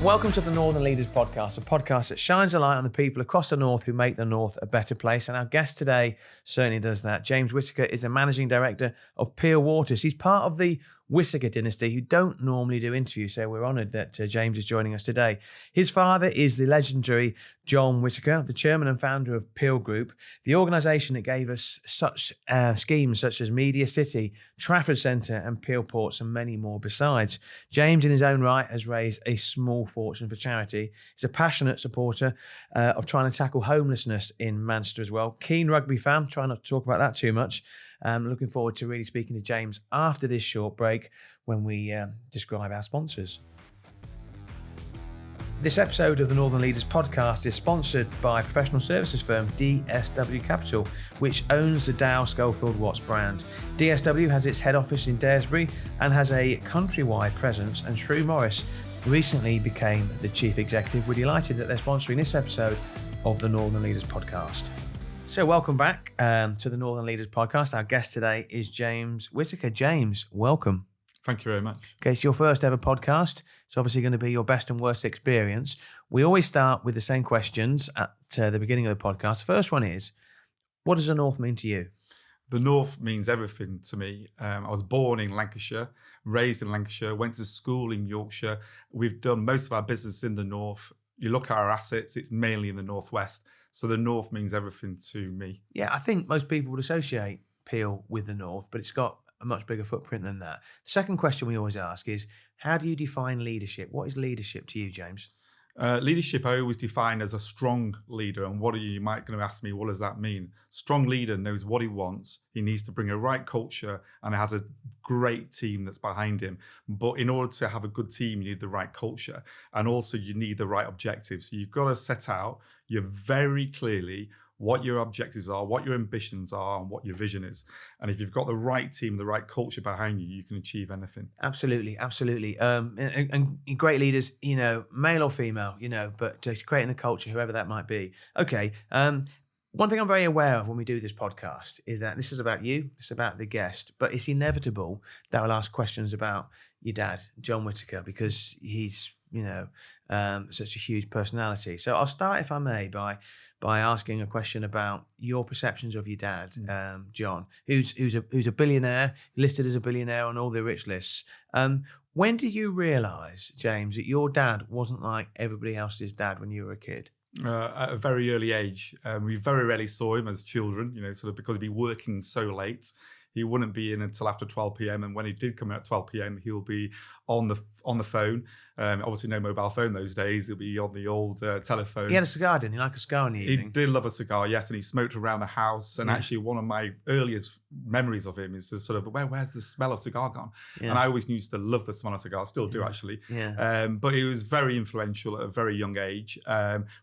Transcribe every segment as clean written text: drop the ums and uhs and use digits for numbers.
Welcome to the Northern Leaders Podcast, a podcast that shines a light on the people across the North who make the North a better place. And our guest today certainly does that. James Whittaker is the Managing Director of Peel Waters. He's part of the Whittaker dynasty who don't normally do interviews, so we're honoured that James is joining us today. His father is the legendary John Whittaker, the chairman and founder of Peel Group, the organisation that gave us such schemes such as MediaCity, Trafford Centre and Peel Ports and many more besides. James, in his own right, has raised a small fortune for charity. He's a passionate supporter of trying to tackle homelessness in Manchester as well. Keen rugby fan, try not to talk about that too much. Looking forward to really speaking to James after this short break when we describe our sponsors. This episode of the Northern Leaders Podcast is sponsored by professional services firm DSW Capital, which owns the Dow Schofield Watts brand. DSW has its head office in Daresbury and has a countrywide presence, and Shrew Morris recently became the chief executive. We're delighted that they're sponsoring this episode of the Northern Leaders Podcast. So welcome back to the Northern Leaders Podcast. Our guest today is James Whittaker. James, welcome. Thank you very much. Okay, it's your first ever podcast. It's obviously going to be your best and worst experience. We always start with the same questions at the beginning of the podcast. The first one is, what does the North mean to you? The North means everything to me. I was born in Lancashire, raised in Lancashire, went to school in Yorkshire. We've done most of our business in the North. You look at our assets, it's mainly in the Northwest. So the North means everything to me. Yeah, I think most people would associate Peel with the North, but it's got a much bigger footprint than that. The second question we always ask is, how do you define leadership? What is leadership to you, James? Leadership I always define as a strong leader. And you might going to ask me, what does that mean? Strong leader knows what he wants. He needs to bring a right culture and has a great team that's behind him. But in order to have a good team, you need the right culture. And also you need the right objectives. So you've got to set out very clearly what your objectives are, what your ambitions are, and what your vision is. And if you've got the right team, the right culture behind you, you can achieve anything. Absolutely, absolutely. And great leaders, male or female, but just creating the culture, whoever that might be. Okay. One thing I'm very aware of when we do this podcast is that this is about you, it's about the guest, but it's inevitable that I'll ask questions about your dad, John Whittaker, because he's, such a huge personality. So I'll start, if I may, by asking a question about your perceptions of your dad, John, who's a billionaire, listed as a billionaire on all the rich lists. When did you realise, James, that your dad wasn't like everybody else's dad when you were a kid? At a very early age. We very rarely saw him as children, because he'd be working so late. He wouldn't be in until after 12 p.m. And when he did come in at 12 p.m., he'll be on the phone. Obviously, no mobile phone those days. He'll be on the old telephone. He had a cigar, didn't he? Like a cigar in the evening. He did love a cigar, yes. And he smoked around the house. And actually, one of my earliest memories of him is the sort of, where's the smell of cigar gone? Yeah. And I always used to love the smell of cigar. Still do, actually. Yeah. But he was very influential at a very young age.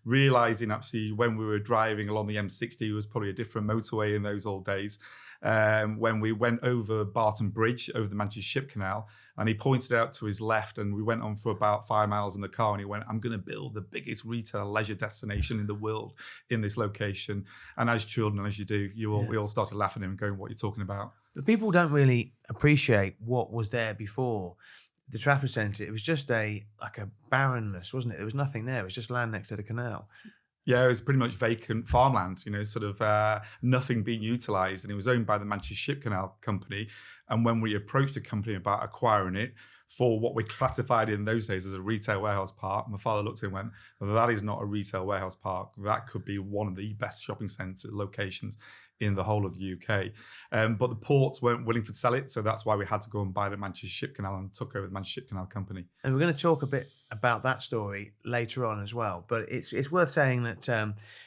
Realising, actually, when we were driving along the M60, it was probably a different motorway in those old days. When we went over Barton Bridge, over the Manchester Ship Canal, and he pointed out to his left, and we went on for about 5 miles in the car, and he went, I'm going to build the biggest retail leisure destination in the world in this location. And as children, as you do, we all started laughing at him and going, what are you talking about? But people don't really appreciate what was there before the Trafford Centre. It was just like a barrenness, wasn't it? There was nothing there. It was just land next to the canal. Yeah, it was pretty much vacant farmland, nothing being utilised. And it was owned by the Manchester Ship Canal company. And when we approached the company about acquiring it for what we classified in those days as a retail warehouse park, my father looked at it and went, well, that is not a retail warehouse park. That could be one of the best shopping centre locations in the whole of the UK. But the ports weren't willing to sell it. So that's why we had to go and buy the Manchester Ship Canal and took over the Manchester Ship Canal company. And we're going to talk a bit about that story later on as well. But it's worth saying that,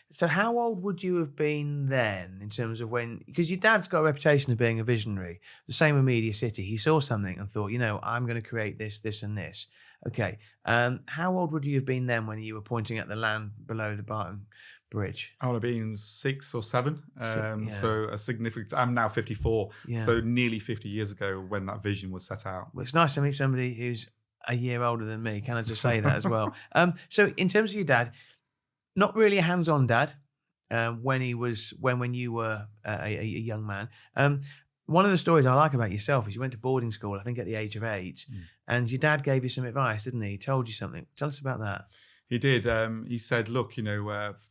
so how old would you have been then in terms of when, because your dad's got a reputation of being a visionary. The same with MediaCity. He saw something and thought, I'm going to create this, this and this. Okay. How old would you have been then when you were pointing at the land below the Barton Bridge? I would have been 6 or 7. So a significant, I'm now 54. Yeah. So nearly 50 years ago when that vision was set out. Well, it's nice to meet somebody who's a year older than me. Can I just say that as well? So in terms of your dad, not really a hands-on dad when you were a young man. One of the stories I like about yourself is you went to boarding school, I think at the age of 8, and your dad gave you some advice, didn't he? He told you something. Tell us about that. He did. He said, look,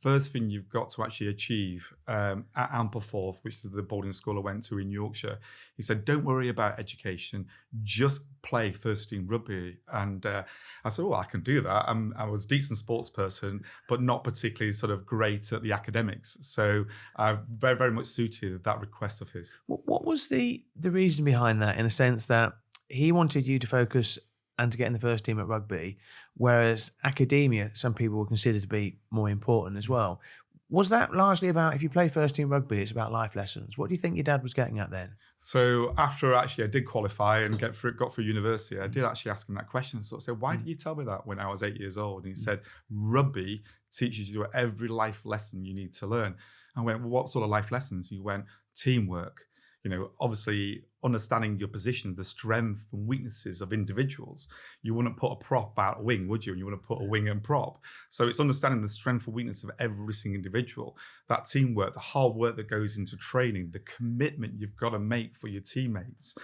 first thing you've got to actually achieve at Ampleforth, which is the boarding school I went to in Yorkshire, he said, don't worry about education, just play first team rugby. And I said, I can do that. I was a decent sports person, but not particularly sort of great at the academics. So I very, very much suited that request of his. What was the reason behind that, in a sense that he wanted you to focus and to get in the first team at rugby, whereas academia, some people would consider to be more important as well. Was that largely about, if you play first team rugby, it's about life lessons? What do you think your dad was getting at then? So after actually I did qualify and got through university, I did actually ask him that question. So I said, why did you tell me that when I was 8 years old? And he said, rugby teaches you every life lesson you need to learn. I went, well, what sort of life lessons? He went, teamwork. Obviously understanding your position, the strength and weaknesses of individuals. You wouldn't put a prop out a wing, would you? And you wouldn't put a wing and prop. So it's understanding the strength and weakness of every single individual, that teamwork, the hard work that goes into training, the commitment you've got to make for your teammates,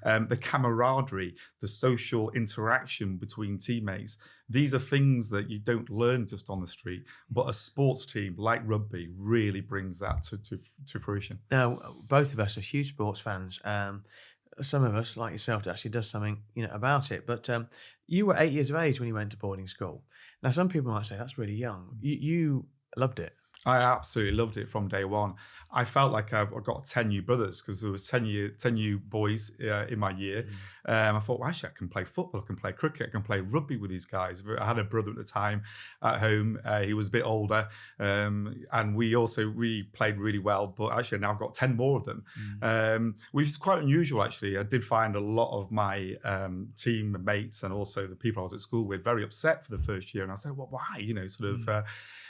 the camaraderie, the social interaction between teammates. These are things that you don't learn just on the street, but a sports team like rugby really brings that to fruition. Now, both of us are huge sports fans. Some of us, like yourself, actually does something about it. But you were 8 years of age when you went to boarding school. Now, some people might say that's really young. You loved it. I absolutely loved it from day one. I felt like I got 10 new brothers because there was 10 new boys in my year. I thought, well, actually, I can play football, I can play cricket, I can play rugby with these guys. I had a brother at the time at home. He was a bit older. And we played really well. But actually, now I've got 10 more of them, which is quite unusual, actually. I did find a lot of my teammates and also the people I was at school with very upset for the first year. And I said, well, why?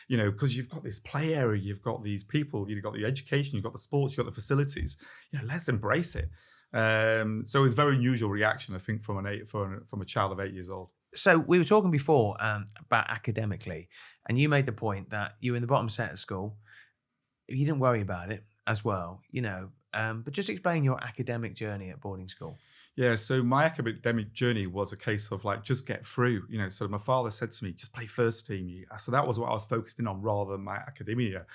Because you've got this play area, you've got these people, you've got the education, you've got the sports, you've got the facilities. Let's embrace it. So it was a very unusual reaction, I think, from a child of 8 years old. So we were talking before about academically, and you made the point that you were in the bottom set at school. You didn't worry about it as well, but just explain your academic journey at boarding school. Yeah, so my academic journey was a case of just get through, so my father said to me, just play first team. So that was what I was focused in on rather than my academia.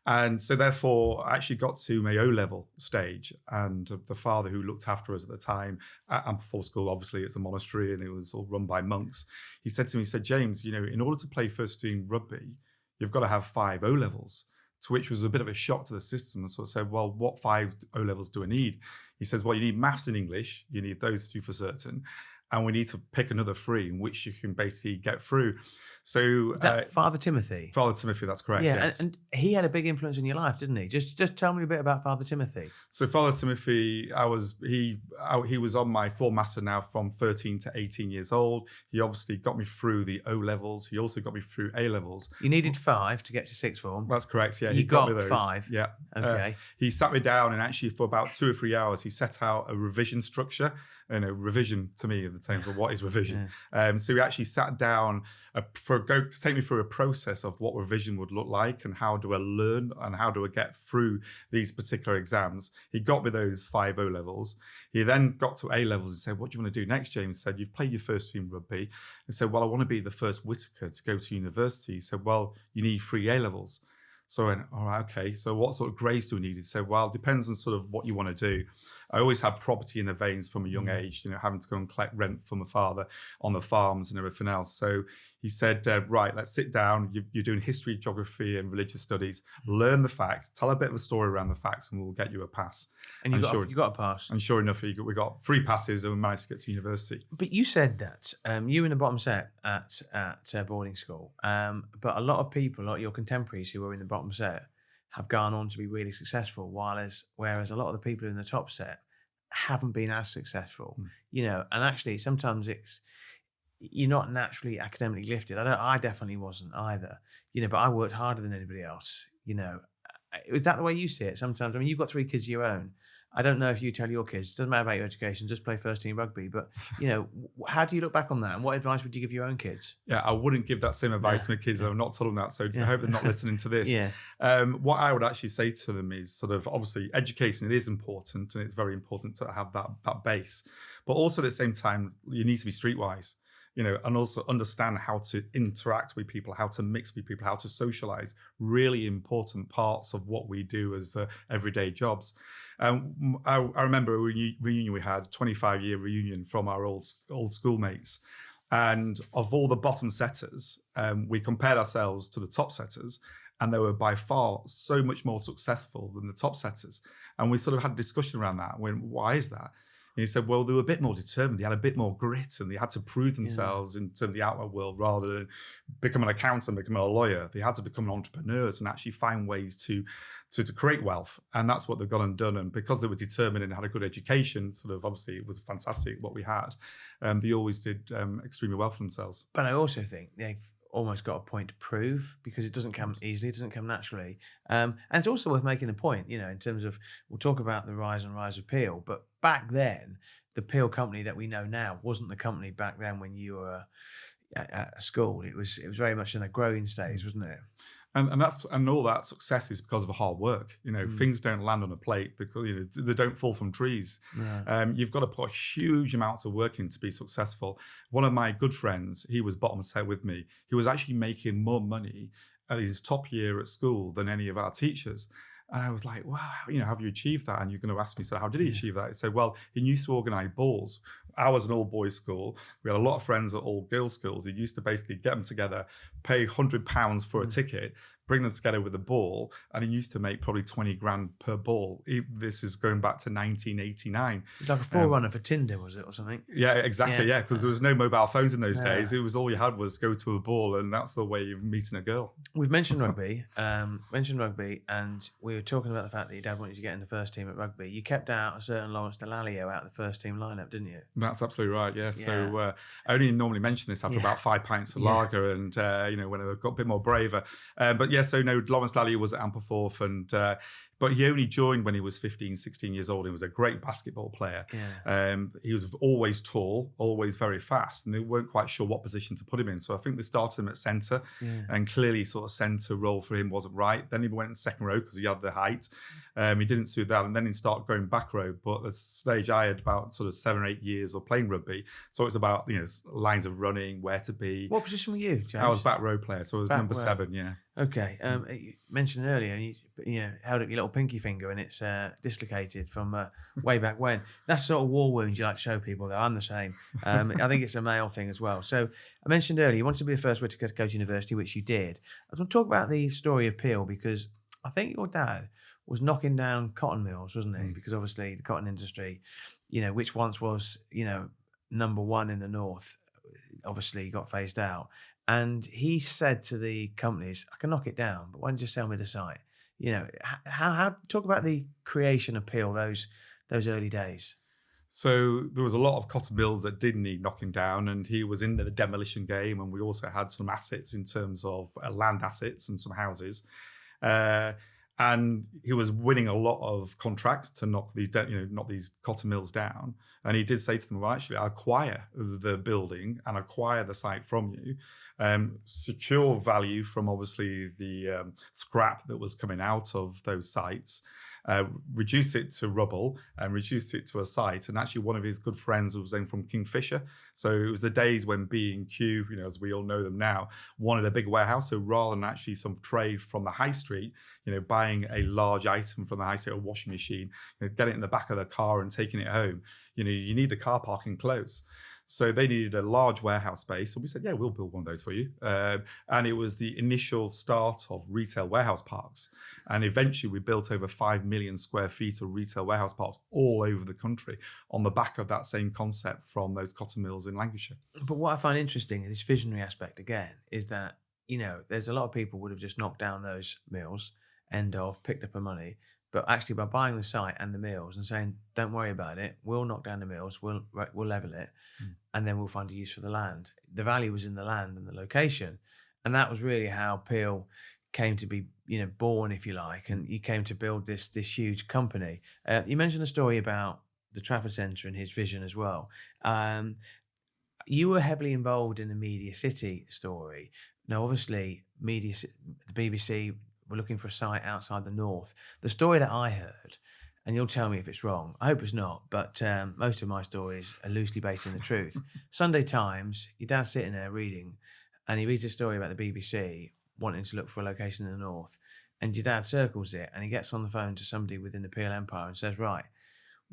And so therefore I actually got to my O-level stage, and the father who looked after us at the time at Ampleforth School, obviously it's a monastery and it was all run by monks. He said to me, James, in order to play first team rugby, you've got to have 5 O-levels. To which was a bit of a shock to the system. And so I said, well, what 5 O-levels do I need? He says, well, you need maths and English. You need those 2 for certain. And we need to pick another 3 in which you can basically get through. So is that Father Timothy? Father Timothy, that's correct. Yeah, yes. and he had a big influence in your life, didn't he? Just tell me a bit about Father Timothy. So Father Timothy, he was on my full master now from 13 to 18 years old. He obviously got me through the O-levels. He also got me through A-levels. You needed 5 to get to sixth form. That's correct, yeah. You he got me got those. 5? Yeah. Okay. He sat me down and actually for about 2 or 3 hours, he set out a revision structure. Revision to me at the time for what is revision. Yeah. So he actually sat down to take me through a process of what revision would look like and how do I learn and how do I get through these particular exams. He got me those 5 O-levels. He then got to A-levels and said, what do you want to do next, James? He said, you've played your first team rugby. He said, well, I want to be the first Whittaker to go to university. He said, well, you need 3 A-levels. So I went, all right, okay. So what sort of grades do we need? He said, well, it depends on sort of what you want to do. I always had property in the veins from a young age, having to go and collect rent from my father on the farms and everything else. So he said, right, let's sit down. You're doing history, geography, and religious studies. Learn the facts. Tell a bit of a story around the facts, and we'll get you a pass. And you got a pass. And sure enough, we got 3 passes, and we managed to get to university. But you said that you were in the bottom set at boarding school, but a lot of people, a lot of your contemporaries who were in the bottom set, have gone on to be really successful, whereas a lot of the people in the top set haven't been as successful. And actually sometimes you're not naturally academically gifted. I definitely wasn't either, but I worked harder than anybody else. Is that the way you see it sometimes? I mean, you've got 3 kids of your own. I don't know if you tell your kids, it doesn't matter about your education, just play first team rugby. But, how do you look back on that? And what advice would you give your own kids? Yeah, I wouldn't give that same advice to my kids. I'm not told them that. So I hope they're not listening to this. Yeah. What I would actually say to them is sort of, obviously, education, it is important, and it's very important to have that base. But also at the same time, you need to be streetwise. And also understand how to interact with people, how to mix with people, how to socialize, really important parts of what we do as everyday jobs. I remember a reunion we had, 25-year reunion from our old schoolmates. And of all the bottom setters, we compared ourselves to the top setters, and they were by far so much more successful than the top setters. And we sort of had a discussion around that. Why is that? And he said, well, they were a bit more determined. They had a bit more grit, and they had to prove themselves in terms of the outside world rather than become an accountant, become a lawyer. They had to become entrepreneurs and actually find ways to create wealth. And that's what they've gone and done. And because they were determined and had a good education, sort of obviously it was fantastic what we had. They always did extremely well for themselves. But I also think they've almost got a point to prove, because it doesn't come easily, it doesn't come naturally. And it's also worth making the point, in terms of, we'll talk about the rise of Peel, but back then, the Peel company that we know now wasn't the company back then when you were at school. It was very much in a growing stage, wasn't it? And all that success is because of hard work. Things don't land on a plate because they don't fall from trees. Yeah. You've got to put huge amounts of work in to be successful. One of my good friends, he was bottom set with me. He was actually making more money at his top year at school than any of our teachers. And I was like, wow, have you achieved that? And you're going to ask me, so how did he achieve that? He said, well, he used to organise balls. I was an all-boys school. We had a lot of friends at all-girls schools. He used to basically get them together, pay £100 for a ticket, bring them together with a ball, and he used to make probably 20 grand per ball. This is going back to 1989. It's like a forerunner for Tinder, was it, or something? Yeah, exactly, yeah, because there was no mobile phones in those days. It was all you had was go to a ball, and that's the way of meeting a girl. We've mentioned rugby, and we were talking about the fact that your dad wanted you to get in the first team at rugby. You kept out a certain Lawrence Dallaglio out of the first team lineup, didn't you? That's absolutely right, yeah. So I only normally mention this after about 5 pints of lager and, when I got a bit more braver. But yeah, so no, Lawrence Dallaglio was at Ampleforth, and but he only joined when he was 15, 16 years old. He was a great basketball player. Yeah. He was always tall, always very fast, and they weren't quite sure what position to put him in. So I think they started him at centre, and clearly sort of centre role for him wasn't right. Then he went in second row because he had the height. He didn't suit that, and then he started going back row. But at the stage I had about sort of 7 or 8 years of playing rugby, so it's about lines of running, where to be. What position were you, James? I was back row player, so I was back number row. 7. Yeah. Okay. You mentioned earlier, you held up your little pinky finger and it's dislocated from way back when. That's sort of war wounds you like to show people, though. I'm the same. I think it's a male thing as well. So I mentioned earlier, you wanted to be the first Whittaker to go to university, which you did. I want to talk about the story of Peel, because I think your dad was knocking down cotton mills, wasn't he? Because obviously the cotton industry, which once was, number one in the north, obviously got phased out. And he said to the companies, I can knock it down, but why don't you sell me the site? How talk about the creation of Peel, those early days. So there was a lot of cotton mills that did need knocking down, and he was in the demolition game. And we also had some assets in terms of land assets and some houses. And he was winning a lot of contracts to knock these cotton mills down. And he did say to them, well, actually, I acquire the building and acquire the site from you, secure value from obviously the scrap that was coming out of those sites, reduce it to rubble and reduce it to a site. And actually one of his good friends was then from Kingfisher. So it was the days when B&Q, as we all know them now, wanted a big warehouse. So rather than actually some trade from the high street, buying a large item from the high street, a washing machine, get it in the back of the car and taking it home, you need the car parking close. So they needed a large warehouse space. And we said, yeah, we'll build one of those for you. And it was the initial start of retail warehouse parks. And eventually we built over 5 million square feet of retail warehouse parks all over the country on the back of that same concept from those cotton mills in Lancashire. But what I find interesting is this visionary aspect again, is that, there's a lot of people would have just knocked down those mills, picked up the money. But actually, by buying the site and the mills and saying, "Don't worry about it, we'll knock down the mills, we'll level it, and then we'll find a use for the land." The value was in the land and the location, and that was really how Peel came to be, born, if you like, and you came to build this huge company. You mentioned a story about the Trafford Centre and his vision as well. You were heavily involved in the MediaCity story. Now, obviously, the BBC were looking for a site outside the north. The story that I heard, and you'll tell me if it's wrong, I hope it's not, but most of my stories are loosely based in the truth. Sunday Times, your dad's sitting there reading, and he reads a story about the BBC wanting to look for a location in the north, and your dad circles it, and he gets on the phone to somebody within the PL Empire and says, right,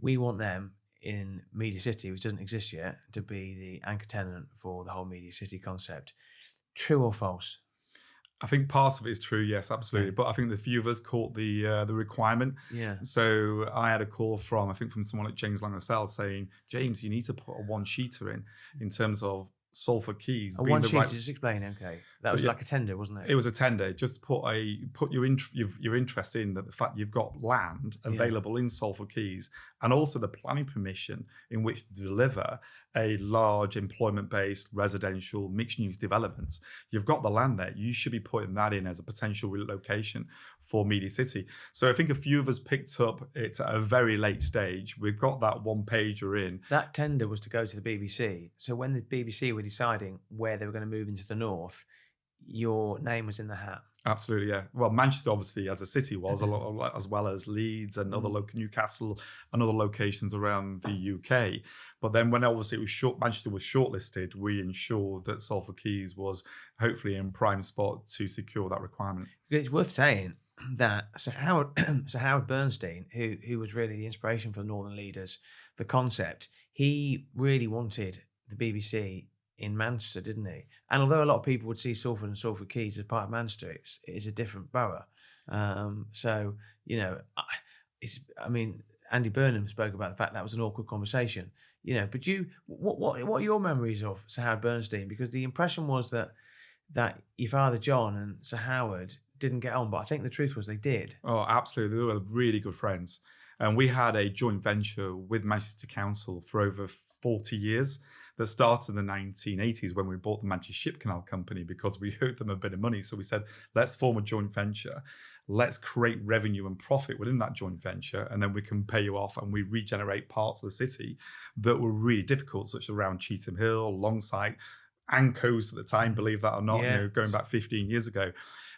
we want them in MediaCity, which doesn't exist yet, to be the anchor tenant for the whole MediaCity concept. True or false? I think part of it is true, yes, absolutely. Yeah. But I think the few of us caught the requirement. Yeah. So I had a call from someone like James Lang saying, James, you need to put a one-sheeter in terms of Salford Quays. A one-sheeter, just explain, okay. That was like a tender, wasn't it? It was a tender. Just put your interest in the fact you've got land available in Salford Quays, and also the planning permission in which to deliver a large employment-based residential mixed-use development. You've got the land there. You should be putting that in as a potential location for MediaCity. So I think a few of us picked up it at a very late stage. We've got that one-pager in. That tender was to go to the BBC. So when the BBC were deciding where they were going to move into the north, your name was in the hat. Absolutely, yeah. Well, Manchester, obviously, as a city was, a lot, as well as Leeds and other Newcastle and other locations around the UK. But then when obviously Manchester was shortlisted, we ensured that Salford Quays was hopefully in prime spot to secure that requirement. It's worth saying that Sir Howard Bernstein, who was really the inspiration for the Northern Leaders, the concept, he really wanted the BBC in Manchester, didn't he? And although a lot of people would see Salford and Salford Quays as part of Manchester, it is a different borough. So, Andy Burnham spoke about the fact that was an awkward conversation, but what are your memories of Sir Howard Bernstein? Because the impression was that your father John and Sir Howard didn't get on, but I think the truth was they did. Oh, absolutely. They were really good friends. And we had a joint venture with Manchester Council for over 40 years that started in the 1980s when we bought the Manchester Ship Canal company because we owed them a bit of money. So we said, let's form a joint venture. Let's create revenue and profit within that joint venture, and then we can pay you off, and we regenerate parts of the city that were really difficult, such as around Cheetham Hill, Longsight, and Coast at the time, believe that or not, going back 15 years ago.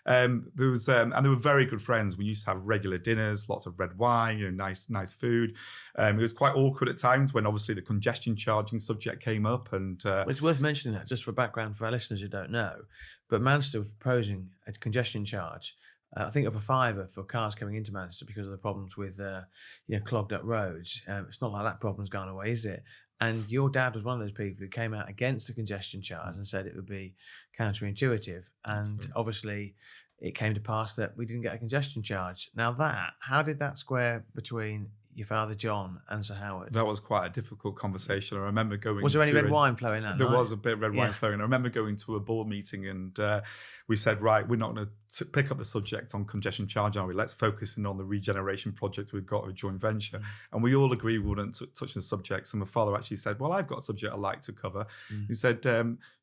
And they were very good friends. We used to have regular dinners, lots of red wine, nice food. It was quite awkward at times when obviously the congestion charging subject came up. And it's worth mentioning that, just for background for our listeners who don't know, but Manchester was proposing a congestion charge, I think of £5 for cars coming into Manchester because of the problems with clogged up roads. It's not like that problem's gone away, is it? And your dad was one of those people who came out against the congestion charge and said it would be counterintuitive. And obviously it came to pass that we didn't get a congestion charge. Now how did that square between your father John and Sir Howard? That was quite a difficult conversation. I remember going. Was there any red wine flowing that There night? was a bit of red wine flowing. I remember going to a board meeting and we said, right, we're not going to pick up the subject on congestion charge, are we? Let's focus in on the regeneration project we've got, a joint venture. And we all agreed we wouldn't touch the subject. So my father actually said, well, I've got a subject I'd like to cover. He said,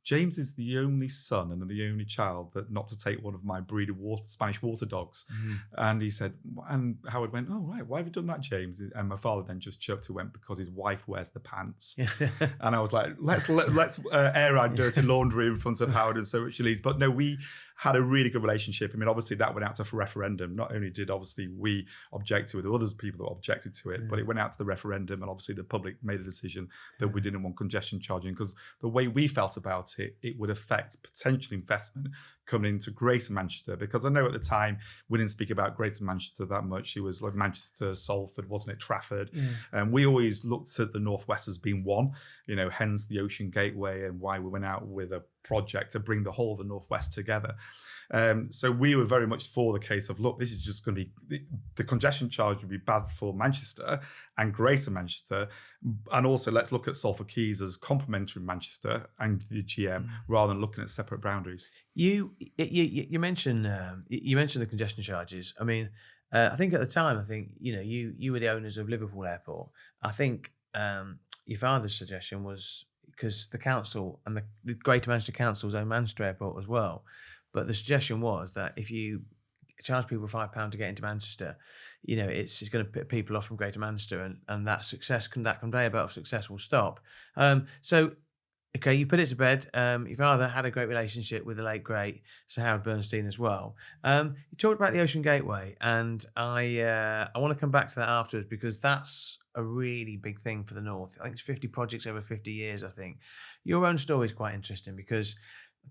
James is the only son and the only child that not to take one of my breed of Spanish water dogs. And he said, and Howard went, oh, right, why have you done that, James? And my father then just chirped and went, because his wife wears the pants. And I was like, let's air our dirty laundry in front of Howard and Sir Richard Lees. But no, we had a really good relationship. I mean, obviously that went out to referendum. Not only did obviously we object to it, there were others people that objected to it, but it went out to the referendum, and obviously the public made a decision that we didn't want congestion charging, because the way we felt about it, it would affect potential investment coming into Greater Manchester. Because I know at the time we didn't speak about Greater Manchester that much. It was like Manchester, Salford, wasn't it, Trafford? And we always looked at the Northwest as being one, hence the Ocean Gateway, and why we went out with a project to bring the whole of the Northwest together. So we were very much for the case of, look, this is just going to be, the congestion charge would be bad for Manchester and Greater Manchester. And also let's look at Salford Quays as complementary Manchester and the GM rather than looking at separate boundaries. You mentioned the congestion charges. I mean, I think at the time, you were the owners of Liverpool Airport. I think your father's suggestion was, because the council and the Greater Manchester Council's own Manchester Airport as well, But the suggestion was that if you charge people £5 to get into Manchester, it's going to put people off from Greater Manchester, and that conveyor belt of success will stop. So, okay, you put it to bed. Your father had a great relationship with the late great Sir Howard Bernstein as well. You talked about the Ocean Gateway, and I want to come back to that afterwards, because that's a really big thing for the North. I think it's 50 projects over 50 years, I think. Your own story is quite interesting, because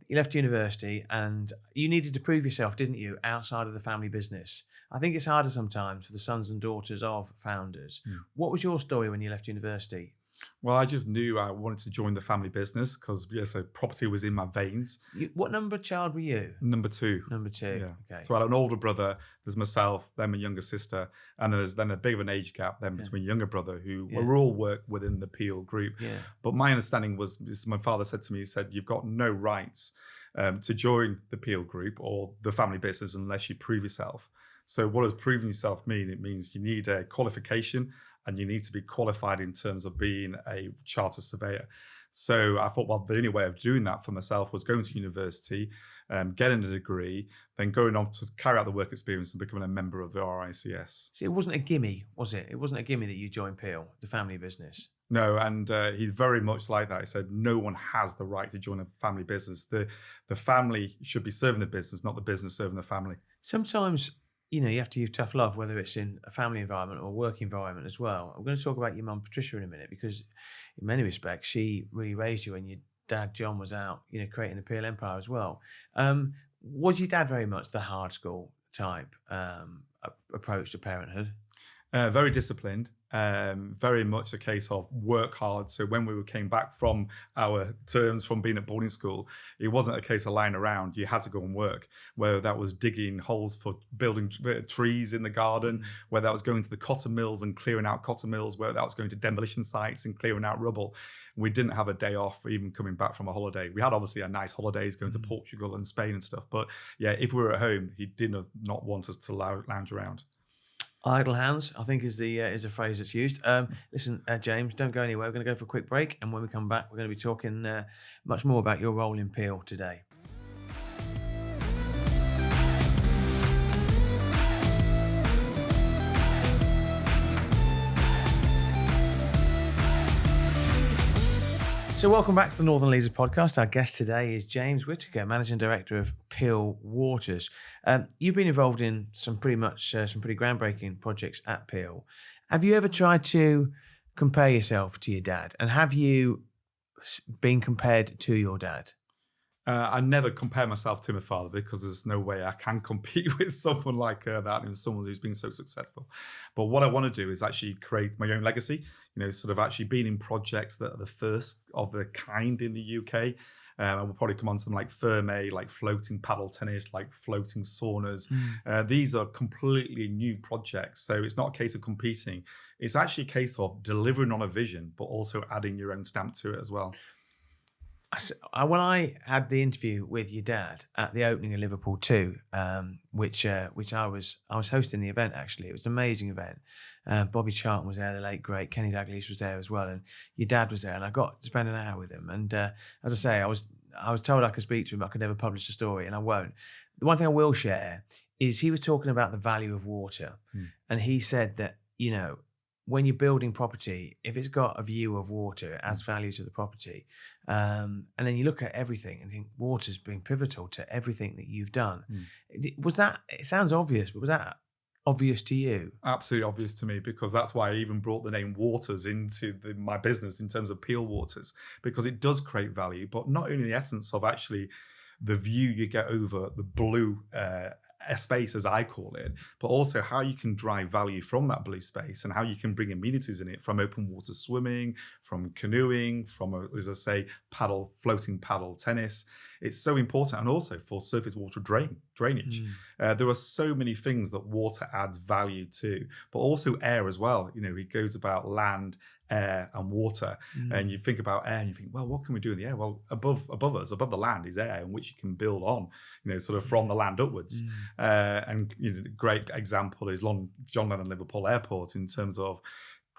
you left university and you needed to prove yourself, didn't you, outside of the family business? I think it's harder sometimes for the sons and daughters of founders. What was your story when you left university? Well, I just knew I wanted to join the family business because, so property was in my veins. What number child were you? Number 2. Number 2. Yeah. Okay. So I had an older brother, there's myself, then my younger sister, and there's then a bit of an age gap then between younger brother, who we all work within the Peel group. Yeah. But my understanding was, my father said to me, he said, you've got no rights to join the Peel group or the family business unless you prove yourself. So what does proving yourself mean? It means you need a qualification, and you need to be qualified in terms of being a chartered surveyor. So I thought, well, the only way of doing that for myself was going to university, getting a degree, then going on to carry out the work experience and becoming a member of the RICS. So it wasn't a gimme, was it? It wasn't a gimme that you joined Peel, the family business. No, and he's very much like that. He said, no one has the right to join a family business. The family should be serving the business, not the business serving the family. Sometimes, you have to use tough love, whether it's in a family environment or a work environment as well. I'm going to talk about your mum, Patricia, in a minute, because in many respects, she really raised you when your dad, John, was out, creating the Peel Empire as well. Was your dad very much the hard school type approach to parenthood? Very disciplined, very much a case of work hard. So when we came back from our terms from being at boarding school, it wasn't a case of lying around. You had to go and work, whether that was digging holes for building trees in the garden, whether that was going to the cotton mills and clearing out cotton mills, whether that was going to demolition sites and clearing out rubble. We didn't have a day off even coming back from a holiday. We had obviously a nice holidays going to Portugal and Spain and stuff. But yeah, if we were at home, he did not want us to lounge around. Idle hands, I think, is the phrase that's used. Listen, James, don't go anywhere. We're going to go for a quick break, and when we come back, we're going to be talking much more about your role in Peel today. So welcome back to the Northern Leaders podcast. Our guest today is James Whittaker, Managing Director of Peel Waters. You've been involved in some pretty groundbreaking projects at Peel. Have you ever tried to compare yourself to your dad? And have you been compared to your dad? I never compare myself to my father, because there's no way I can compete with someone like that and someone who's been so successful. But what I want to do is actually create my own legacy, sort of actually being in projects that are the first of their kind in the UK. And we'll probably come on to them like Ferme, like floating paddle tennis, like floating saunas. These are completely new projects. So it's not a case of competing. It's actually a case of delivering on a vision, but also adding your own stamp to it as well. When I had the interview with your dad at the opening of Liverpool 2, which I was hosting the event, actually. It was an amazing event. Bobby Charlton was there, the late great. Kenny Dalglish was there as well, and your dad was there, and I got to spend an hour with him. And as I say, I was told I could speak to him, I could never publish a story, and I won't. The one thing I will share is he was talking about the value of water, and he said that, when you're building property, if it's got a view of water, it adds value to the property. And then you look at everything and think water's been pivotal to everything that you've done. Was that, it sounds obvious, but was that obvious to you? Absolutely obvious to me, because that's why I even brought the name Waters into my business in terms of Peel Waters, because it does create value, but not only the essence of actually the view you get over the blue space, as I call it, but also how you can drive value from that blue space and how you can bring amenities in it, from open water swimming, from canoeing, from, as I say, floating paddle tennis. It's so important. And also for surface water drainage. There are so many things that water adds value to, but also air as well. It goes about land, air and water. And you think about air and you think, well, what can we do in the air? Well, above us, above the land is air in which you can build on, sort of from the land upwards. And the great example is John Lennon Liverpool Airport, in terms of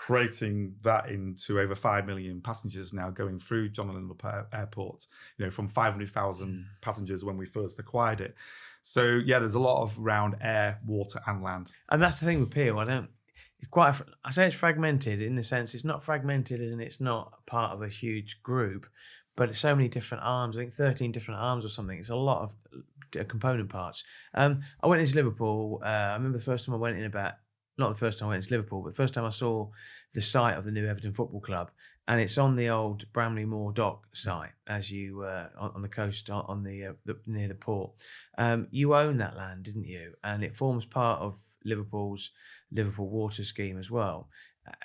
creating that into over 5 million passengers now going through John Whittaker Airport, from 500,000 passengers when we first acquired it. So yeah, there's a lot of round air, water and land. And that's the thing with Peel. I say it's fragmented in the sense it's not fragmented as in it's not part of a huge group, but it's so many different arms. I think 13 different arms or something. It's a lot of component parts. I went into Liverpool. I remember the first time I went in not the first time I went to Liverpool, but the first time I saw the site of the new Everton Football Club, and it's on the old Bramley Moor Dock site, as you on the coast on the near the port. You own that land, didn't you? And it forms part of Liverpool's Liverpool Water scheme as well.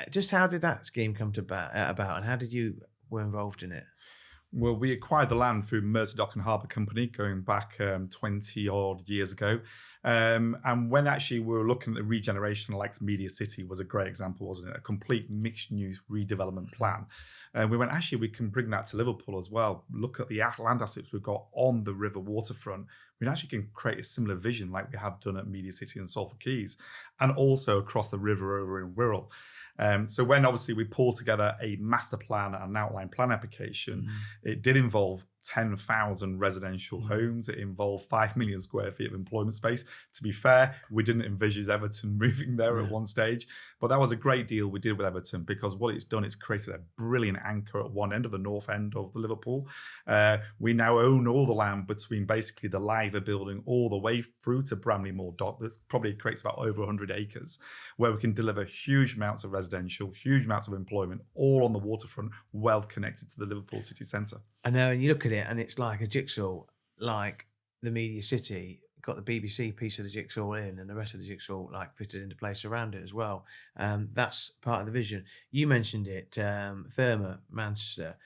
Just how did that scheme come to about, and how did you were involved in it? Well, we acquired the land through Mersey Dock and Harbour Company going back 20 odd years ago. And when actually we were looking at the regeneration, like MediaCity was a great example, wasn't it? A complete mixed-use redevelopment plan. We went, actually, we can bring that to Liverpool as well. Look at the land assets we've got on the river waterfront. We actually can create a similar vision like we have done at MediaCity and Salford Quays, and also across the river over in Wirral. So when obviously we pulled together a master plan and an outline plan application, it did involve 10,000 residential homes. It involved 5 million square feet of employment space. To be fair, we didn't envisage Everton moving there at one stage, but that was a great deal we did with Everton, because what it's done, it's created a brilliant anchor at one end of the north end of the Liverpool. We now own all the land between basically the Liver building all the way through to Bramley Moor Dock. That probably creates about over 100 acres where we can deliver huge amounts of residential, huge amounts of employment, all on the waterfront, well connected to the Liverpool city centre. I know, and you look at it and it's like a jigsaw, like the MediaCity got the BBC piece of the jigsaw in and the rest of the jigsaw like fitted into place around it as well. That's part of the vision. You mentioned it, Therma, Manchester,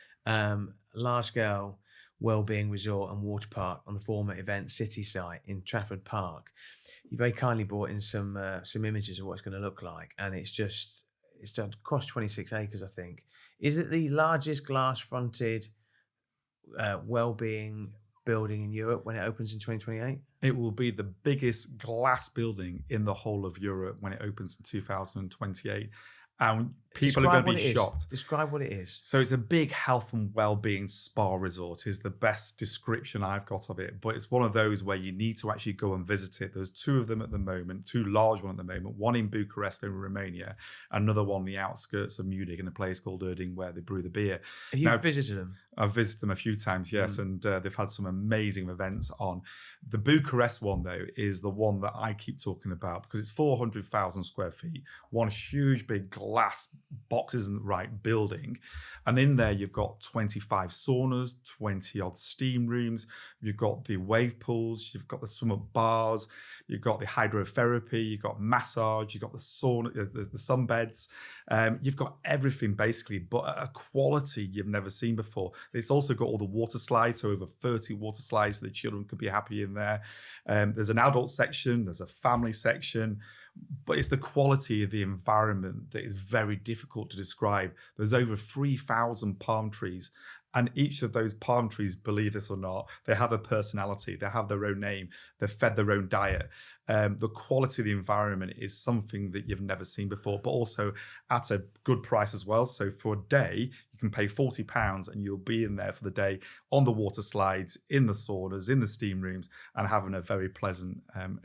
large-scale wellbeing resort and water park on the former Event City site in Trafford Park. You very kindly brought in some images of what it's going to look like, and it's done across 26 acres, I think. Is it the largest glass-fronted wellbeing building in Europe when it opens in 2028? It will be the biggest glass building in the whole of Europe when it opens in 2028. And people are going to be shocked. Describe what it is. So it's a big health and well-being spa resort is the best description I've got of it. But it's one of those where you need to actually go and visit it. There's two of them at the moment, two large ones at the moment, one in Bucharest in Romania, another one on the outskirts of Munich in a place called Erding where they brew the beer. Have you visited them? I've visited them a few times, yes, and they've had some amazing events on. The Bucharest one, though, is the one that I keep talking about because it's 400,000 square feet, one huge big glass box isn't right building, and in there you've got 25 saunas, 20 odd steam rooms, you've got the wave pools, you've got the swim up bars, you've got the hydrotherapy, you've got massage, you've got the sauna, the sunbeds, you've got everything basically, but at a quality you've never seen before. It's also got all the water slides, so over 30 water slides so the children could be happy in there. There's an adult section, there's a family section, but it's the quality of the environment that is very difficult to describe. There's over 3,000 palm trees, and each of those palm trees, believe this or not, they have a personality, they have their own name, they're fed their own diet. The quality of the environment is something that you've never seen before, but also at a good price as well. So for a day, you can pay £40 and you'll be in there for the day on the water slides, in the saunas, in the steam rooms, and having a very pleasant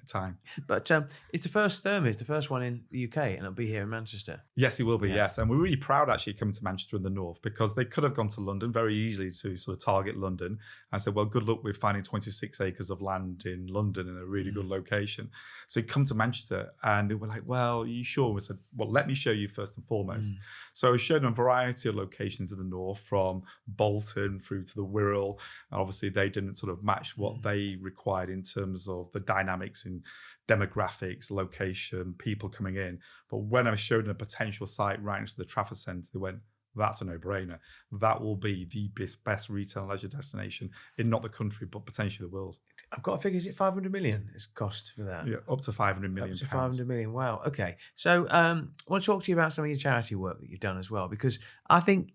time. But it's the first Therma, it's the first one in the UK, and it'll be here in Manchester. Yes, it will be, yes. And we're really proud actually coming to Manchester in the north, because they could have gone to London very easily to sort of target London and said, well, good luck with finding 26 acres of land in London in a really good location. So you come to Manchester and they were like, well, are you sure? We said, well, let me show you first and foremost. So I showed them a variety of locations in the north, from Bolton through to the Wirral. And obviously they didn't sort of match what they required in terms of the dynamics in demographics, location, people coming in. But when I showed them a potential site right next to the Trafford Centre, they went, that's a no-brainer. That will be the best retail and leisure destination in not the country, but potentially the world. I've got a figure, is it 500 million is cost for that? Yeah, up to 500 million. Up to 500 million, wow. Okay. So I want to talk to you about some of your charity work that you've done as well, because I think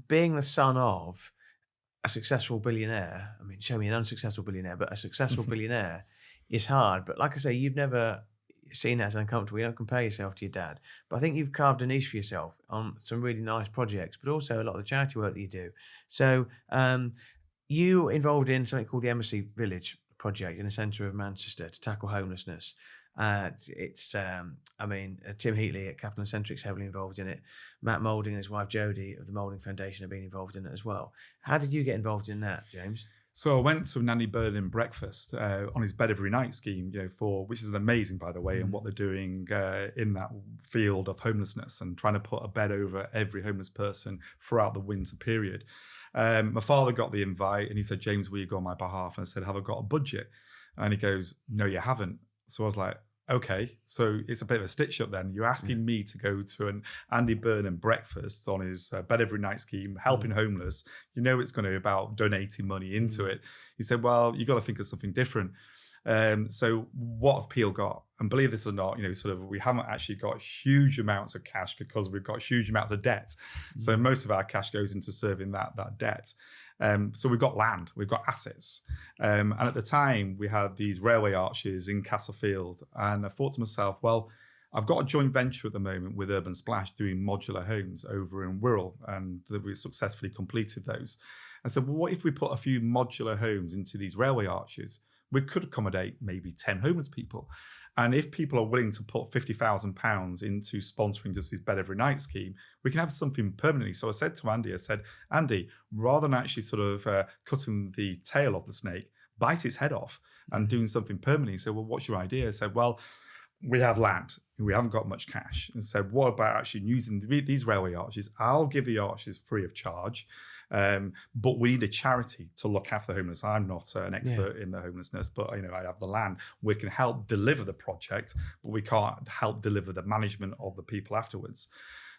being the son of a successful billionaire, show me an unsuccessful billionaire, but a successful billionaire is hard. But like I say, you've never seen as uncomfortable. You don't compare yourself to your dad. But I think you've carved a niche for yourself on some really nice projects, but also a lot of the charity work that you do. So you involved in something called the Embassy Village project in the centre of Manchester to tackle homelessness. Tim Heatley at Capital and Centric's heavily involved in it. Matt Moulding and his wife Jodie of the Moulding Foundation have been involved in it as well. How did you get involved in that, James? So I went to Nanny Burnham breakfast on his Bed Every Night scheme, which is amazing, by the way, and what they're doing in that field of homelessness and trying to put a bed over every homeless person throughout the winter period. My father got the invite and he said, James, will you go on my behalf? And I said, have I got a budget? And he goes, no, you haven't. So I was like, okay, so it's a bit of a stitch up then. You're asking me to go to an Andy Burnham breakfast on his Bed Every Night scheme, helping homeless. It's going to be about donating money into it. He said, well, you got to think of something different. So what have Peel got? And believe this or not, we haven't actually got huge amounts of cash because we've got huge amounts of debt. So most of our cash goes into serving that debt. So we've got land, we've got assets. And at the time, we had these railway arches in Castlefield. And I thought to myself, well, I've got a joint venture at the moment with Urban Splash doing modular homes over in Wirral, and we successfully completed those. I said, well, what if we put a few modular homes into these railway arches? We could accommodate maybe 10 homeless people. And if people are willing to put £50,000 into sponsoring just this Bed Every Night scheme, we can have something permanently. So I said to Andy, Andy, rather than actually sort of cutting the tail of the snake, bite its head off and doing something permanently. He said, well, what's your idea? I said, well, we have land. We haven't got much cash. And said, what about actually using these railway arches? I'll give the arches free of charge. But we need a charity to look after the homeless. I'm not an expert in the homelessness, but I have the land. We can help deliver the project, but we can't help deliver the management of the people afterwards.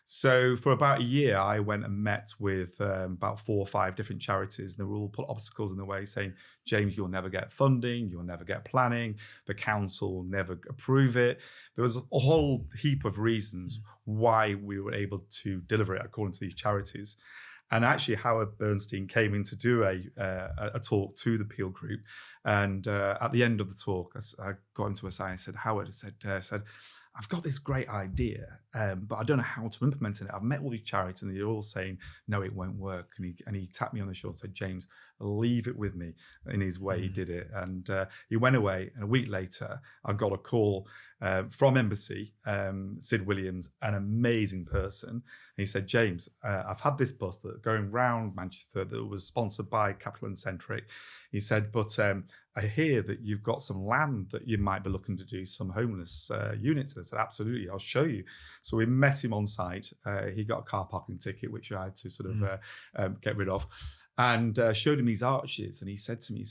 So for about a year, I went and met with about 4 or 5 different charities. They were all put obstacles in the way saying, James, you'll never get funding, you'll never get planning, the council will never approve it. There was a whole heap of reasons why we were able to deliver it according to these charities. And actually, Howard Bernstein came in to do a talk to the Peel Group. And at the end of the talk, I got into a side and said, Howard, I said, I've got this great idea, but I don't know how to implement it. I've met all these charities and they're all saying, no, it won't work. And he tapped me on the shoulder and said, James, leave it with me. In his way, he did it. And he went away. And a week later, I got a call from Embassy, Sid Williams, an amazing person. And he said, James, I've had this bus that going round Manchester that was sponsored by Capital and Centric. He said, but I hear that you've got some land that you might be looking to do some homeless units. And I said, absolutely, I'll show you. So we met him on site. He got a car parking ticket, which I had to sort of get rid of, and showed him these arches. And he said to me,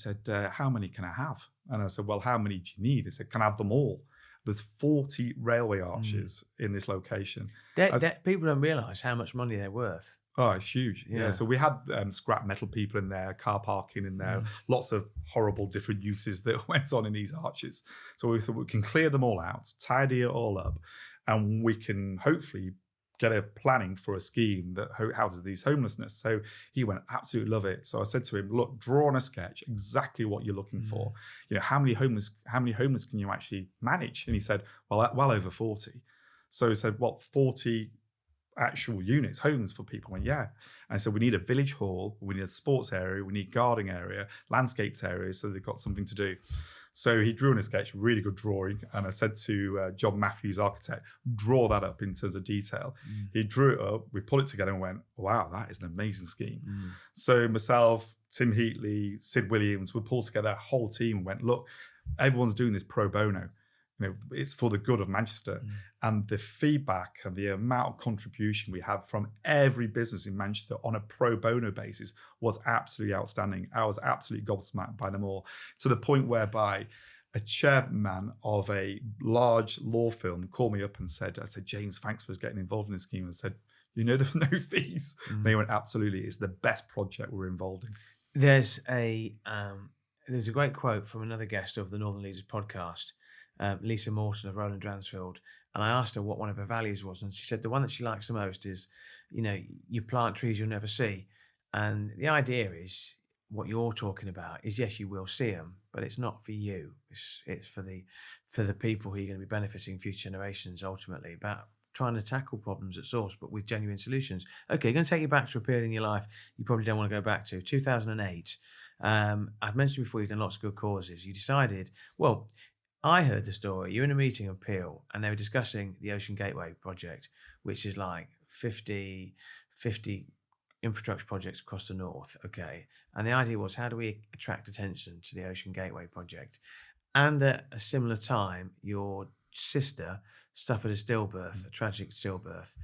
how many can I have? And I said, well, how many do you need? He said, can I have them all? There's 40 railway arches in this location. People don't realise how much money they're worth. Oh, it's huge. Yeah. So we had scrap metal people in there, car parking in there, lots of horrible different uses that went on in these arches. So we thought we can clear them all out, tidy it all up, and we can hopefully get a planning for a scheme that houses these homelessness. So he went, absolutely love it. So I said to him, look, draw on a sketch exactly what you're looking for. How many homeless can you actually manage? And he said, well over 40. So he said, what, 40 actual units, homes for people? I went, yeah. And I said, we need a village hall, we need a sports area, we need gardening area, landscaped areas, so they've got something to do. So he drew in a sketch, really good drawing. And I said to John Matthews, architect, draw that up in terms of detail. He drew it up, we put it together and went, wow, that is an amazing scheme. So myself, Tim Heatley, Sid Williams, we pulled together a whole team and went, look, everyone's doing this pro bono. It's for the good of Manchester. And the feedback and the amount of contribution we had from every business in Manchester on a pro bono basis was absolutely outstanding. I was absolutely gobsmacked by them all, to the point whereby a chairman of a large law firm called me up and said, James, thanks for getting involved in this scheme. And I said, there's no fees. And they went, absolutely, it's the best project we're involved in. There's a great quote from another guest of the Northern Leaders podcast, Lisa Mawson of Roland Dransfield, and I asked her what one of her values was, and she said the one that she likes the most is, you plant trees you'll never see. And the idea is what you're talking about is, yes, you will see them, but it's not for you. It's for the people who are going to be benefiting future generations. Ultimately, about trying to tackle problems at source, but with genuine solutions. Okay, going to take you back to a period in your life you probably don't want to go back to. 2008. I've mentioned before you've done lots of good causes. You decided, well, I heard the story. You're in a meeting of Peel, and they were discussing the Ocean Gateway project, which is like 50 infrastructure projects across the north. Okay, and the idea was, how do we attract attention to the Ocean Gateway project? And at a similar time, your sister suffered a stillbirth, a tragic stillbirth,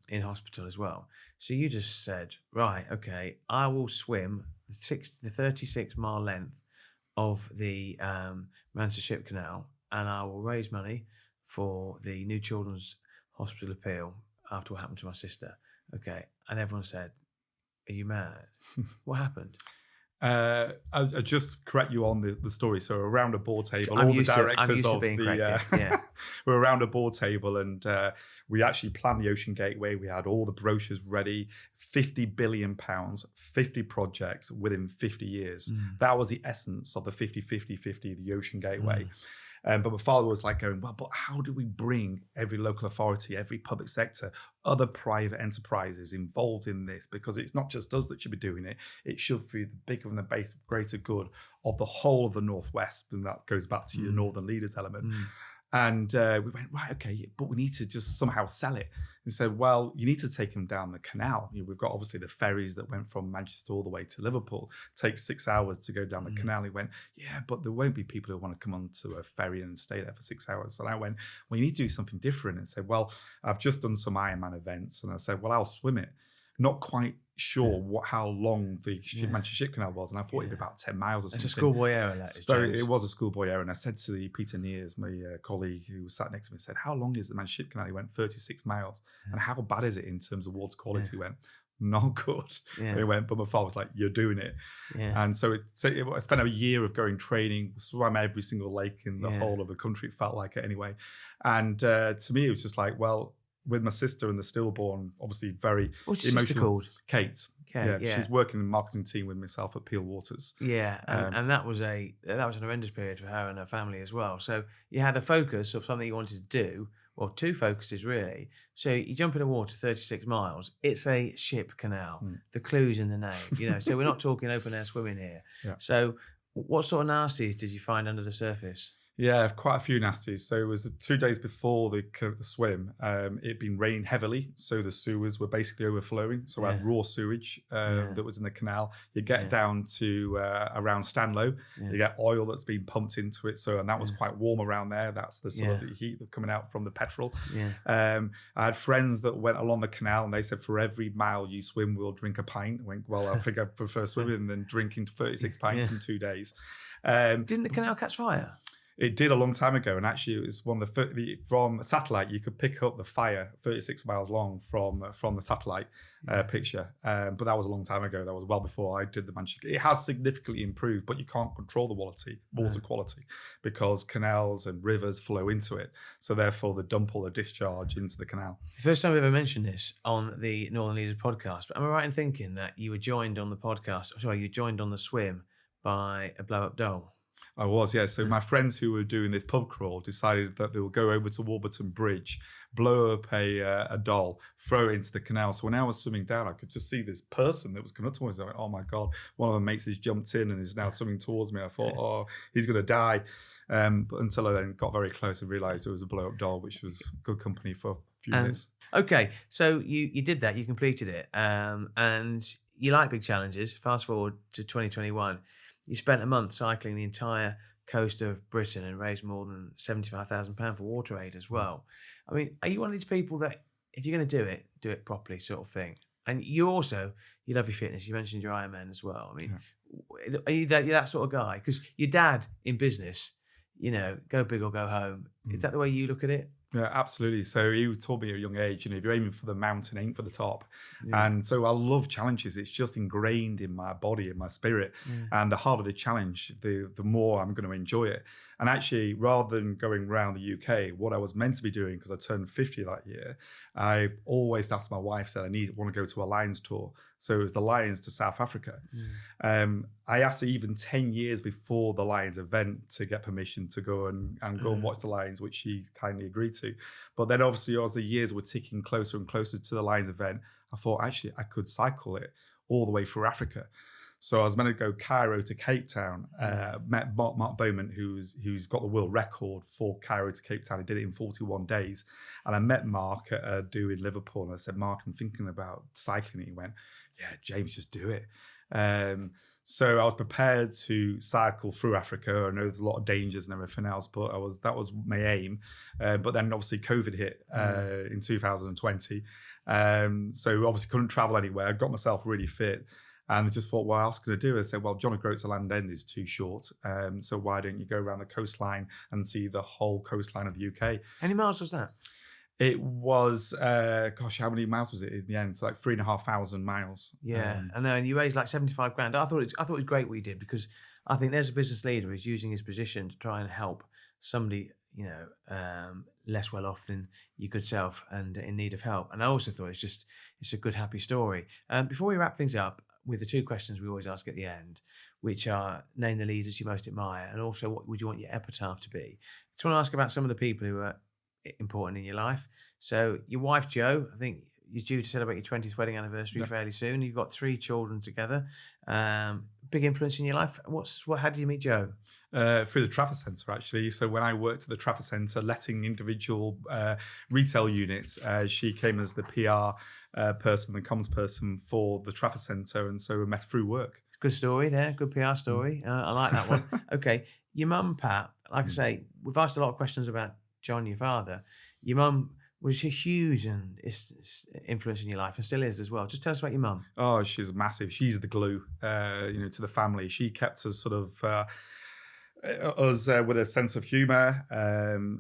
in hospital as well. So you just said, right, okay, I will swim the 36-mile length of the Manchester Ship Canal, and I will raise money for the New Children's Hospital Appeal after what happened to my sister. Okay, and everyone said, "Are you mad?" What happened? I'll just correct you on the story. So around a board table, I'm all the used to directors of being corrected. Yeah. we're around a board table, and we actually planned the Ocean Gateway. We had all the brochures ready, £50 billion, 50 projects within 50 years. That was the essence of the 50-50-50, the Ocean Gateway. But my father was like going, well, but how do we bring every local authority, every public sector, other private enterprises involved in this? Because it's not just us that should be doing it. It should be the bigger and the greater good of the whole of the Northwest. And that goes back to your Northern Leaders element. And we went, right, okay, but we need to just somehow sell it. And said, well, you need to take them down the canal. We've got obviously the ferries that went from Manchester all the way to Liverpool. Takes 6 hours to go down the canal. He went, yeah, but there won't be people who want to come onto a ferry and stay there for 6 hours. And I went, well, you need to do something different. And said, well, I've just done some Ironman events. And I said, well, I'll swim it. Not quite sure how long the Manchester Ship Canal was, and I thought it'd be about 10 miles or something. It's a schoolboy error. It was a schoolboy error, and I said to Peter Nears, my colleague who sat next to me, said, "How long is the Manchester Ship Canal?" He went 36 miles, and how bad is it in terms of water quality? He went, not good. And he went, but my father was like, "You're doing it." And so I spent a year of going training, swam every single lake in the whole of the country. It felt like it anyway, and to me, it was just like, well, with my sister and the stillborn, obviously very What's your sister called? Kate. She's working in the marketing team with myself at Peel Waters. And that was an horrendous period for her and her family as well. So you had a focus of something you wanted to do, well, two focuses really. So you jump in the water 36 miles. It's a ship canal. The clue's in the name, So we're not talking open air swimming here. So what sort of nasties did you find under the surface? Yeah, quite a few nasties. So it was 2 days before the swim. It'd been raining heavily, so the sewers were basically overflowing. So I had raw sewage that was in the canal. You get down to around Stanlow, you get oil that's been pumped into it. And that was quite warm around there. That's the sort of the heat that's coming out from the petrol. I had friends that went along the canal, and they said, for every mile you swim, we'll drink a pint. I went, well, I think I prefer swimming than drinking 36 pints in 2 days. Didn't the canal catch fire? It did a long time ago, and actually it was one of from satellite, you could pick up the fire 36 miles long from the satellite picture. But that was a long time ago. That was well before I did the Manchester. It has significantly improved, but you can't control the water quality because canals and rivers flow into it. So therefore, they dump all the discharge into the canal. The first time we ever mentioned this on the Northern Leaders podcast, but am I right in thinking that you were joined on the podcast? Sorry, you joined on the swim by a blow-up doll? I was, yeah. So my friends who were doing this pub crawl decided that they would go over to Warburton Bridge, blow up a doll, throw it into the canal. So when I was swimming down, I could just see this person that was coming up towards me. I went, oh my God, one of my mates has jumped in and is now swimming towards me. I thought, oh, he's going to die. But until I then got very close and realised it was a blow-up doll, which was good company for a few minutes. Okay, so you did that, you completed it, and you like big challenges. Fast forward to 2021. You spent a month cycling the entire coast of Britain and raised more than £75,000 for water aid as well. I mean, are you one of these people that if you're going to do it properly sort of thing? And you love your fitness. You mentioned your Ironman as well. I mean, are you you're that sort of guy? Because your dad in business, go big or go home. Is that the way you look at it? Yeah, absolutely. So he told me at a young age, if you're aiming for the mountain, aim for the top. And so I love challenges. It's just ingrained in my body, in my spirit. And the harder the challenge, the more I'm going to enjoy it. And actually, rather than going around the UK, what I was meant to be doing, because I turned 50 that year, I always asked my wife, said I want to go to a Lions tour. So it was the Lions to South Africa. I had to even 10 years before the Lions event to get permission to go and go and watch the Lions, which she kindly agreed to. But then obviously as the years were ticking closer and closer to the Lions event, I thought actually I could cycle it all the way through Africa. So I was meant to go Cairo to Cape Town, met Mark Bowman, who's got the world record for Cairo to Cape Town. He did it in 41 days. And I met Mark at a do in Liverpool. And I said, Mark, I'm thinking about cycling. He went, yeah, James, just do it. So I was prepared to cycle through Africa. I know there's a lot of dangers and everything else, but that was my aim. But then obviously COVID hit in 2020. So obviously couldn't travel anywhere. I got myself really fit. And I just thought, what else could I do? I said, well, John O'Groats to Land End is too short. So why don't you go around the coastline and see the whole coastline of the UK? How many miles was that? It was, how many miles was it in the end? It's like 3,500 miles. Yeah, I know. And you raised like 75 grand. I thought it was great what you did, because I think there's a business leader who's using his position to try and help somebody, less well off than you could self and in need of help. And I also thought it's a good, happy story. Before we wrap things up, with the two questions we always ask at the end, which are name the leaders you most admire, and also what would you want your epitaph to be. I just want to ask about some of the people who are important in your life. So your wife, Jo, I think you're due to celebrate your 20th wedding anniversary fairly soon. You've got 3 children together. Big influence in your life. How did you meet Jo? Through the Trafford Centre, actually. So when I worked at the Trafford Centre, letting individual retail units, she came as the PR person, the comms person for the Trafford Centre, and so we met through work. It's a good story there, good PR story. I like that one. Okay, your mum, Pat, like I say, we've asked a lot of questions about John, your father. Your mum was a huge influence in your life and still is as well. Just tell us about your mum. Oh, she's massive. She's the glue, to the family. She kept us sort of... with a sense of humour,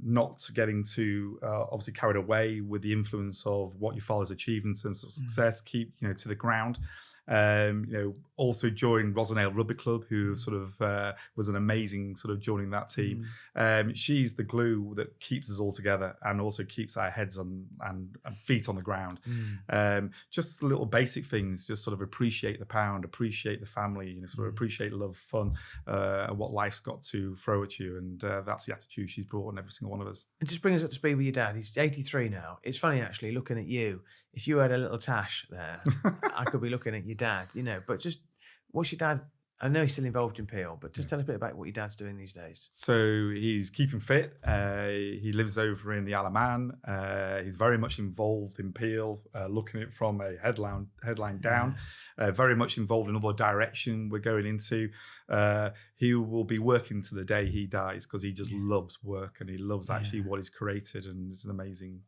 not getting too obviously carried away with the influence of what your father's achieved in terms of success. Keep to the ground. Also joined Rosenale Rugby Club, who sort of was an amazing sort of joining that team. She's the glue that keeps us all together and also keeps our heads on and feet on the ground. Just little basic things, just sort of appreciate the pound, appreciate the family, sort of appreciate love, fun, and what life's got to throw at you. And that's the attitude she's brought on every single one of us. And just bring us up to speed with your dad. He's 83 now. It's funny, actually, looking at you. If you had a little tash there, I could be looking at your dad, but just what's your dad? I know he's still involved in Peel, but just tell us a bit about what your dad's doing these days. So he's keeping fit. He lives over in the Isle of Man. He's very much involved in Peel, looking at it from a headline down. Very much involved in other direction we're going into. He will be working to the day he dies because he just loves work and he loves actually what he's created, and it's an amazing.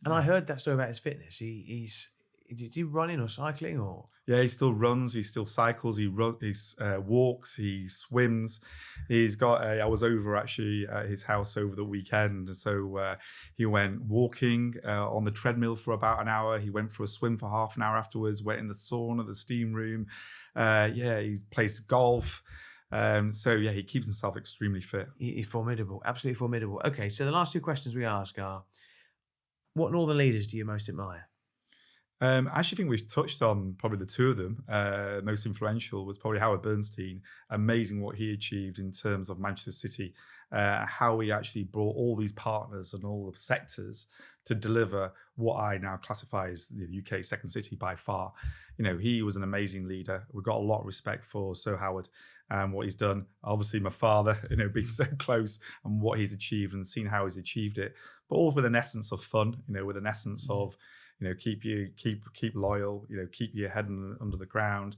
And I heard that story about his fitness. Did you running or cycling or? Yeah, he still runs. He still cycles. He walks. He swims. He's got. I was over actually at his house over the weekend, and so he went walking on the treadmill for about an hour. He went for a swim for half an hour afterwards. Went in the sauna, the steam room. He plays golf. He keeps himself extremely fit. He's formidable, absolutely formidable. Okay, so the last 2 questions we ask are: what Northern leaders do you most admire? I actually think we've touched on probably the 2 of them. Most influential was probably Howard Bernstein. Amazing what he achieved in terms of Manchester City, how he actually brought all these partners and all the sectors to deliver what I now classify as the UK's second city by far. He was an amazing leader. We've got a lot of respect for Sir Howard and what he's done. Obviously, my father, being so close and what he's achieved and seeing how he's achieved it, but all with an essence of fun, with an essence of, keep loyal, keep your head under the ground,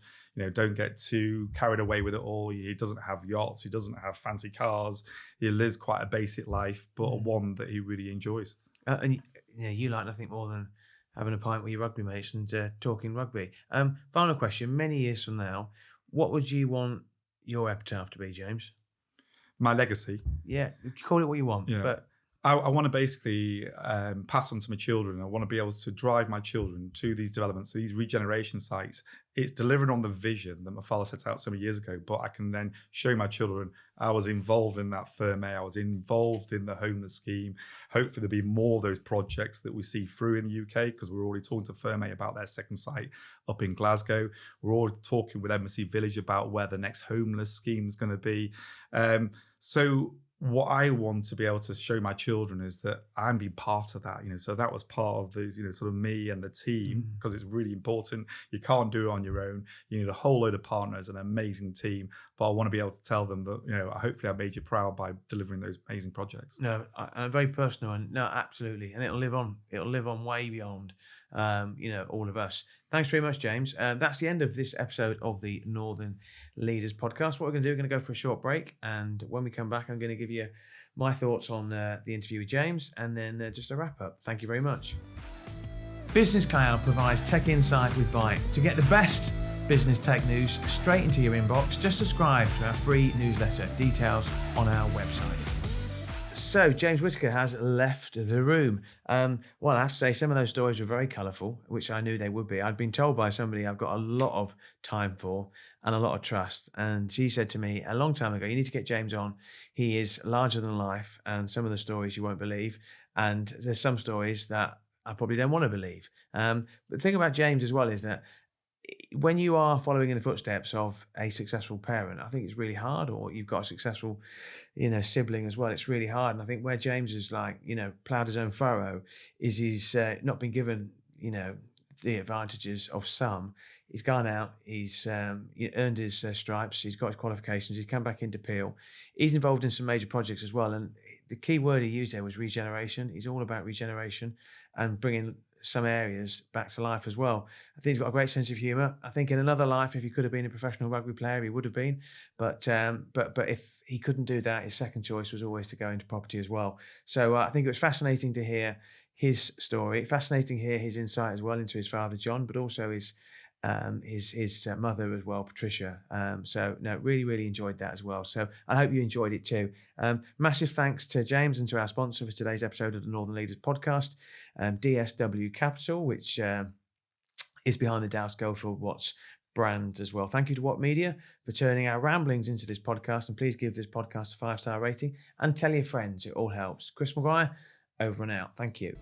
don't get too carried away with it all. He doesn't have yachts, he doesn't have fancy cars. He lives quite a basic life, but one that he really enjoys. And you like nothing more than having a pint with your rugby mates and talking rugby. Final question: many years from now, what would you want your epitaph to be, James? My legacy. Yeah, call it what you want, but I want to basically pass on to my children. I want to be able to drive my children to these developments, to these regeneration sites. It's delivering on the vision that my father set out so many years ago, but I can then show my children I was involved in that Firm A, I was involved in the homeless scheme. Hopefully there'll be more of those projects that we see through in the UK, because we're already talking to Firm A about their second site up in Glasgow. We're already talking with Embassy Village about where the next homeless scheme is going to be. So what I want to be able to show my children is that I'm being part of that, so that was part of the, sort of me and the team, because it's really important. You can't do it on your own. You need a whole load of partners, an amazing team, but I want to be able to tell them that, hopefully I made you proud by delivering those amazing projects. No, very personal, and no, absolutely. And it'll live on way beyond, all of us. Thanks very much, James. That's the end of this episode of the Northern Leaders podcast. What we're going to do, we're going to go for a short break. And when we come back, I'm going to give you my thoughts on the interview with James, and then just a wrap up. Thank you very much. Business Cloud provides tech insight with Byte. To get the best business tech news straight into your inbox, just subscribe to our free newsletter. Details on our website. So James Whittaker has left the room. Well, I have to say some of those stories were very colourful, which I knew they would be. I'd been told by somebody I've got a lot of time for and a lot of trust. And she said to me a long time ago, you need to get James on. He is larger than life, and some of the stories you won't believe. And there's some stories that I probably don't want to believe. But the thing about James as well is that when you are following in the footsteps of a successful parent, I think it's really hard, or you've got a successful, sibling as well. It's really hard. And I think where James is ploughed his own furrow is he's not been given, the advantages of some. He's gone out, he's earned his stripes, he's got his qualifications, he's come back into Peel. He's involved in some major projects as well. And the key word he used there was regeneration. He's all about regeneration and bringing some areas back to life as well. I think he's got a great sense of humour. I think in another life, if he could have been a professional rugby player, he would have been. But if he couldn't do that, his second choice was always to go into property as well. So I think it was fascinating to hear his story, fascinating to hear his insight as well into his father, John, but also his mother as well, Patricia. So no, really, really enjoyed that as well. So I hope you enjoyed it too. Massive thanks to James and to our sponsor for today's episode of the Northern Leaders podcast, DSW Capital, which is behind the Dow Schofield Watts brand as well. Thank you to Watt Media for turning our ramblings into this podcast, and please give this podcast a 5-star rating and tell your friends. It all helps. Chris Maguire, over and out. Thank you.